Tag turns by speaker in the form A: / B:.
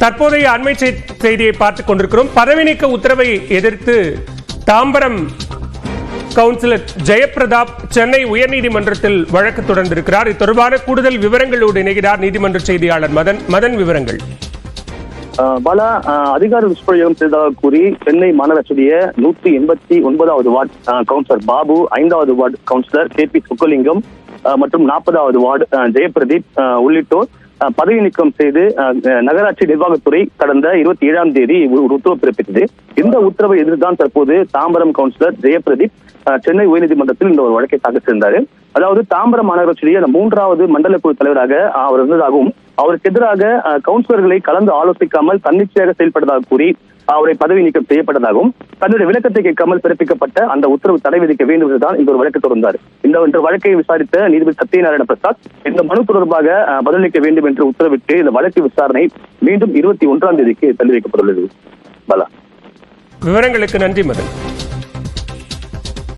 A: தற்போதைய அண்மை செய்தியை பார்த்துக் கொண்டிருக்கிறோம். பதவி நீக்க உத்தரவை எதிர்த்து தாம்பரம் கவுன்சிலர் ஜெயபிரதாப் சென்னை உயர்நீதிமன்றத்தில் வழக்கு தொடர்ந்திருக்கிறார். இது தொடர்பான கூடுதல் விவரங்களோடு இணைகிறார் நீதிமன்ற செய்தியாளர் மதன். விவரங்கள்
B: பாலா, அதிகார துஷ்பிரயோகம் செய்ததாக கூறி சென்னை மாநகராட்சியுடைய 189வது வார்டு கவுன்சிலர் பாபு, 5வது வார்டு கவுன்சிலர் KP சுக்கலிங்கம் மற்றும் 40வது வார்டு ஜெயபிரதீப் உள்ளிட்டோர் பதவி நீக்கம் செய்து நகராட்சி நிர்வாகத்துறை கடந்த 27ஆம் தேதி ஒரு உத்தரவு பிறப்பித்தது. இந்த உத்தரவை எதிர்த்துதான் தற்போது தாம்பரம் கவுன்சிலர் ஜெயபிரதீப் சென்னை உயர்நீதிமன்றத்தில் இந்த ஒரு வழக்கை தாக்கல் செய்தார். அதாவது தாம்பரம் மாநகராட்சியுடைய 3வது மண்டல குழு தலைவராக அவர் இருந்ததாகவும், அவருக்கு எதிராக கவுன்சிலர்களை கலந்து ஆலோசிக்காமல் தன்னிச்சையாக செயல்பட்டதாக கூறி அவரை பதவி நீக்கம் செய்யப்பட்டதாகவும், தன்னுடைய விளக்கத்தை கேட்காமல் பிறப்பிக்கப்பட்ட அந்த உத்தரவு தடை விதிக்க வேண்டும் என்றுதான் இந்த ஒரு வழக்கு தொடர்ந்தார். இந்த வழக்கை விசாரித்த நீதிபதி சத்யநாராயண பிரசாத் இந்த மனு தொடர்பாக பதிலளிக்க வேண்டும் என்று உத்தரவிட்டு இந்த வழக்கு விசாரணை மீண்டும் 21ஆம் தேதிக்கு தள்ளி வைக்கப்பட்டுள்ளது. பாலா,
A: விவரங்களுக்கு நன்றி மதன்.